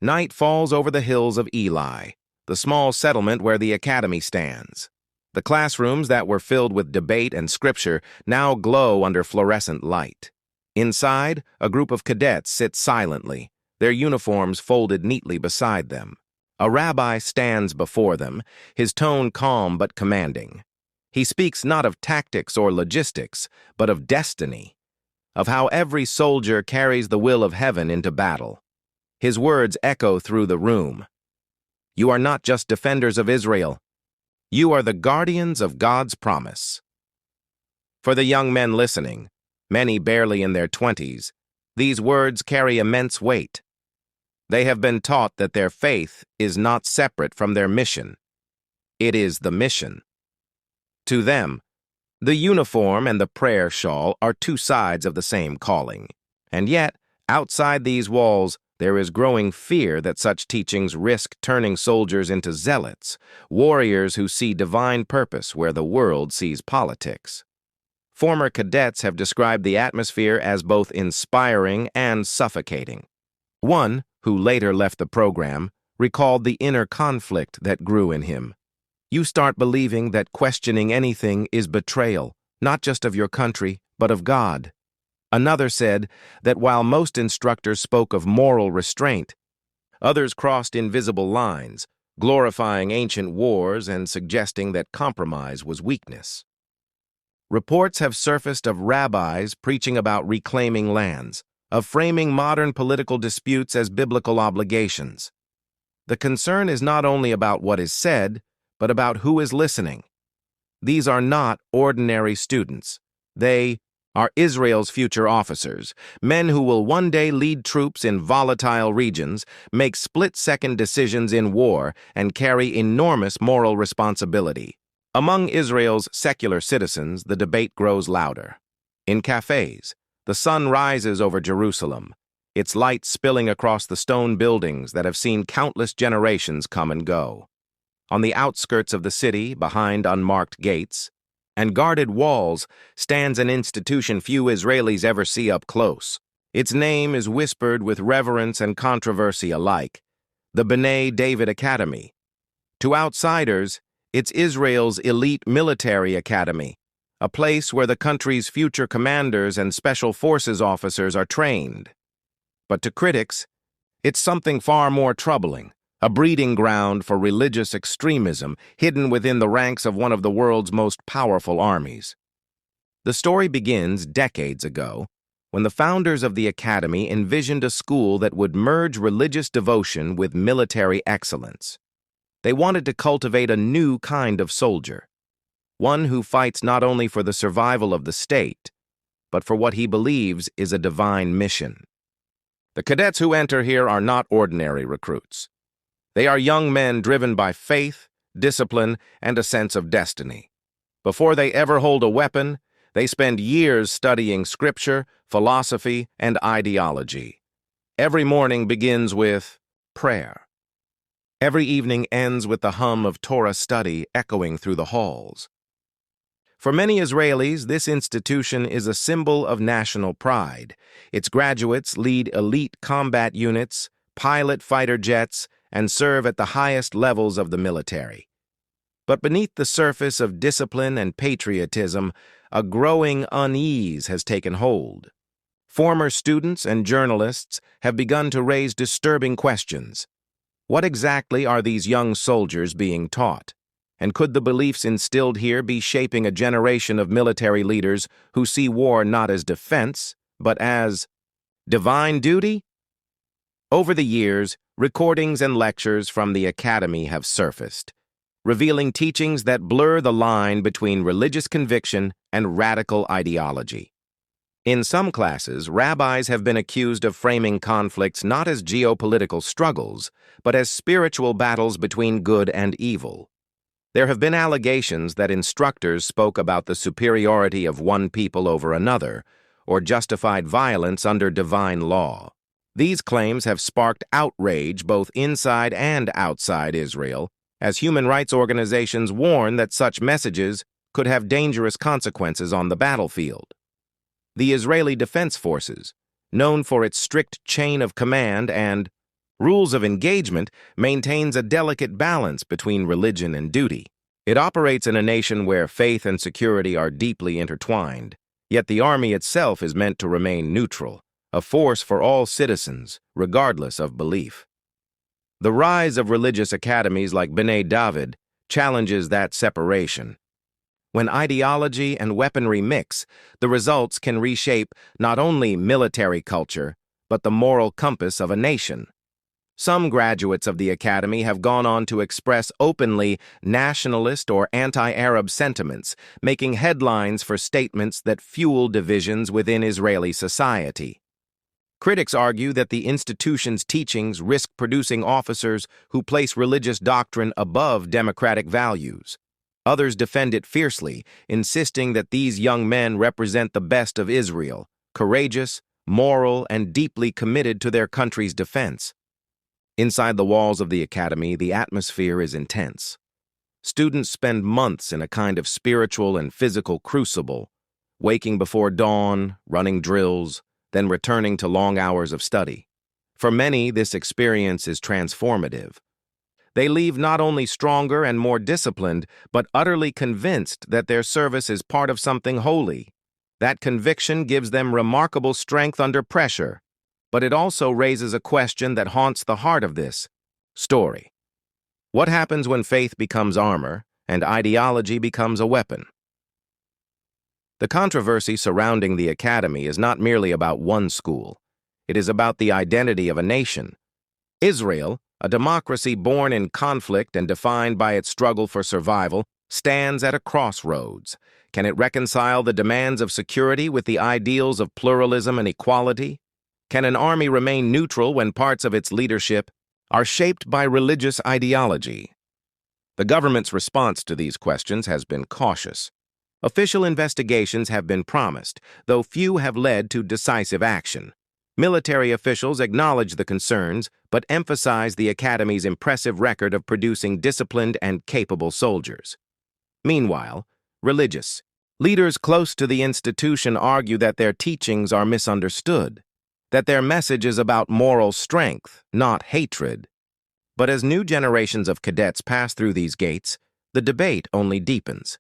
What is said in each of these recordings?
Night falls over the hills of Eli, the small settlement where the academy stands. The classrooms that were filled with debate and scripture now glow under fluorescent light. Inside, a group of cadets sit silently, their uniforms folded neatly beside them. A rabbi stands before them, his tone calm but commanding. He speaks not of tactics or logistics, but of destiny, of how every soldier carries the will of heaven into battle. His words echo through the room. You are not just defenders of Israel. You are the guardians of God's promise. For the young men listening, many barely in their 20s, these words carry immense weight. They have been taught that their faith is not separate from their mission. It is the mission. To them, the uniform and the prayer shawl are two sides of the same calling. And yet, outside these walls, there is growing fear that such teachings risk turning soldiers into zealots, warriors who see divine purpose where the world sees politics. Former cadets have described the atmosphere as both inspiring and suffocating. One, who later left the program, recalled the inner conflict that grew in him. You start believing that questioning anything is betrayal, not just of your country, but of God. Another said that while most instructors spoke of moral restraint, others crossed invisible lines, glorifying ancient wars and suggesting that compromise was weakness. Reports have surfaced of rabbis preaching about reclaiming lands, of framing modern political disputes as biblical obligations. The concern is not only about what is said, but about who is listening. These are not ordinary students. They are Israel's future officers, men who will one day lead troops in volatile regions, make split-second decisions in war, and carry enormous moral responsibility. Among Israel's secular citizens, the debate grows louder. In cafes, the sun rises over Jerusalem, its light spilling across the stone buildings that have seen countless generations come and go. On the outskirts of the city, behind unmarked gates and guarded walls, stands an institution few Israelis ever see up close. Its name is whispered with reverence and controversy alike, the B'nai David Academy. To outsiders, it's Israel's elite military academy, a place where the country's future commanders and special forces officers are trained. But to critics, it's something far more troubling, a breeding ground for religious extremism hidden within the ranks of one of the world's most powerful armies. The story begins decades ago, when the founders of the academy envisioned a school that would merge religious devotion with military excellence. They wanted to cultivate a new kind of soldier, one who fights not only for the survival of the state, but for what he believes is a divine mission. The cadets who enter here are not ordinary recruits. They are young men driven by faith, discipline, and a sense of destiny. Before they ever hold a weapon, they spend years studying scripture, philosophy, and ideology. Every morning begins with prayer. Every evening ends with the hum of Torah study echoing through the halls. For many Israelis, this institution is a symbol of national pride. Its graduates lead elite combat units, pilot fighter jets, and serve at the highest levels of the military. But beneath the surface of discipline and patriotism, a growing unease has taken hold. Former students and journalists have begun to raise disturbing questions. What exactly are these young soldiers being taught? And could the beliefs instilled here be shaping a generation of military leaders who see war not as defense, but as divine duty? Over the years, recordings and lectures from the academy have surfaced, revealing teachings that blur the line between religious conviction and radical ideology. In some classes, rabbis have been accused of framing conflicts not as geopolitical struggles, but as spiritual battles between good and evil. There have been allegations that instructors spoke about the superiority of one people over another, or justified violence under divine law. These claims have sparked outrage both inside and outside Israel, as human rights organizations warn that such messages could have dangerous consequences on the battlefield. The Israeli Defense Forces, known for its strict chain of command and Rules of Engagement maintains a delicate balance between religion and duty. It operates in a nation where faith and security are deeply intertwined, yet the army itself is meant to remain neutral, a force for all citizens, regardless of belief. The rise of religious academies like B'nai David challenges that separation. When ideology and weaponry mix, the results can reshape not only military culture, but the moral compass of a nation. Some graduates of the academy have gone on to express openly nationalist or anti-Arab sentiments, making headlines for statements that fuel divisions within Israeli society. Critics argue that the institution's teachings risk producing officers who place religious doctrine above democratic values. Others defend it fiercely, insisting that these young men represent the best of Israel, courageous, moral, and deeply committed to their country's defense. Inside the walls of the academy, the atmosphere is intense. Students spend months in a kind of spiritual and physical crucible, waking before dawn, running drills, then returning to long hours of study. For many, this experience is transformative. They leave not only stronger and more disciplined, but utterly convinced that their service is part of something holy. That conviction gives them remarkable strength under pressure, but it also raises a question that haunts the heart of this story. What happens when faith becomes armor and ideology becomes a weapon? The controversy surrounding the academy is not merely about one school. It is about the identity of a nation. Israel, a democracy born in conflict and defined by its struggle for survival, stands at a crossroads. Can it reconcile the demands of security with the ideals of pluralism and equality? Can an army remain neutral when parts of its leadership are shaped by religious ideology? The government's response to these questions has been cautious. Official investigations have been promised, though few have led to decisive action. Military officials acknowledge the concerns, but emphasize the academy's impressive record of producing disciplined and capable soldiers. Meanwhile, religious leaders close to the institution argue that their teachings are misunderstood, that their message is about moral strength, not hatred. But as new generations of cadets pass through these gates, the debate only deepens.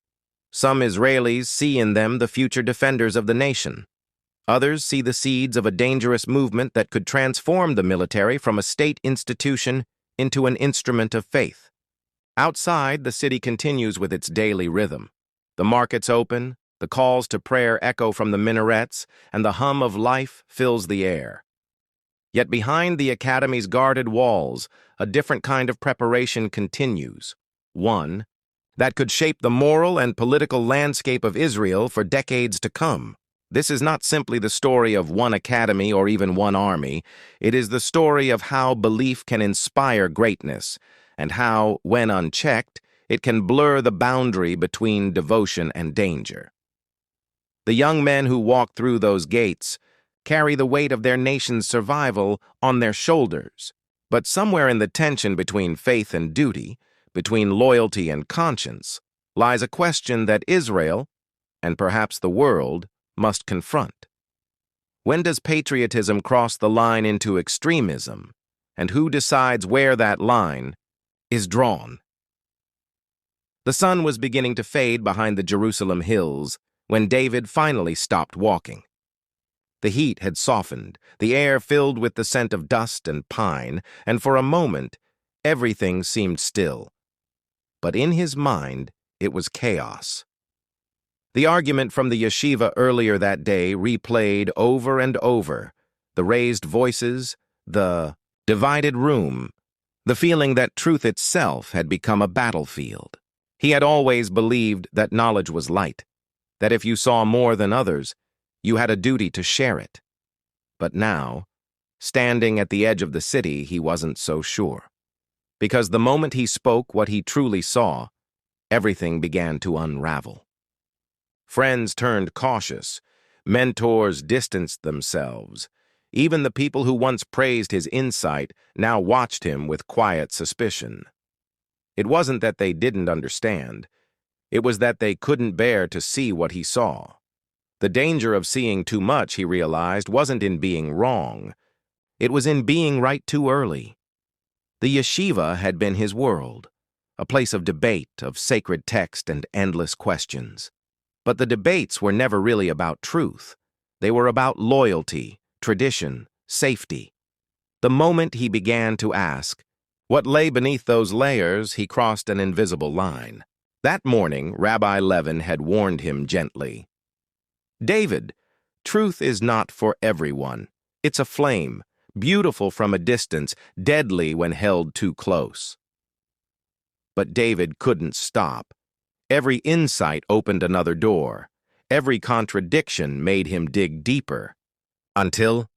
Some Israelis see in them the future defenders of the nation. Others see the seeds of a dangerous movement that could transform the military from a state institution into an instrument of faith. Outside, the city continues with its daily rhythm. The markets open, the calls to prayer echo from the minarets, and the hum of life fills the air. Yet behind the academy's guarded walls, a different kind of preparation continues. One that could shape the moral and political landscape of Israel for decades to come. This is not simply the story of one academy or even one army. It is the story of how belief can inspire greatness, and how, when unchecked, it can blur the boundary between devotion and danger. The young men who walk through those gates carry the weight of their nation's survival on their shoulders. But somewhere in the tension between faith and duty, between loyalty and conscience, lies a question that Israel, and perhaps the world, must confront. When does patriotism cross the line into extremism, and who decides where that line is drawn? The sun was beginning to fade behind the Jerusalem hills when David finally stopped walking. The heat had softened, the air filled with the scent of dust and pine, and for a moment, everything seemed still. But in his mind, it was chaos. The argument from the yeshiva earlier that day replayed over and over, the raised voices, the divided room, the feeling that truth itself had become a battlefield. He had always believed that knowledge was light, that if you saw more than others, you had a duty to share it. But now, standing at the edge of the city, he wasn't so sure. Because the moment he spoke what he truly saw, everything began to unravel. Friends turned cautious. Mentors distanced themselves. Even the people who once praised his insight now watched him with quiet suspicion. It wasn't that they didn't understand. It was that they couldn't bear to see what he saw. The danger of seeing too much, he realized, wasn't in being wrong. It was in being right too early. The yeshiva had been his world, a place of debate, of sacred text and endless questions. But the debates were never really about truth. They were about loyalty, tradition, safety. The moment he began to ask what lay beneath those layers, he crossed an invisible line. That morning, Rabbi Levin had warned him gently. "David, truth is not for everyone. It's a flame, beautiful from a distance, deadly when held too close." But David couldn't stop. Every insight opened another door. Every contradiction made him dig deeper. Until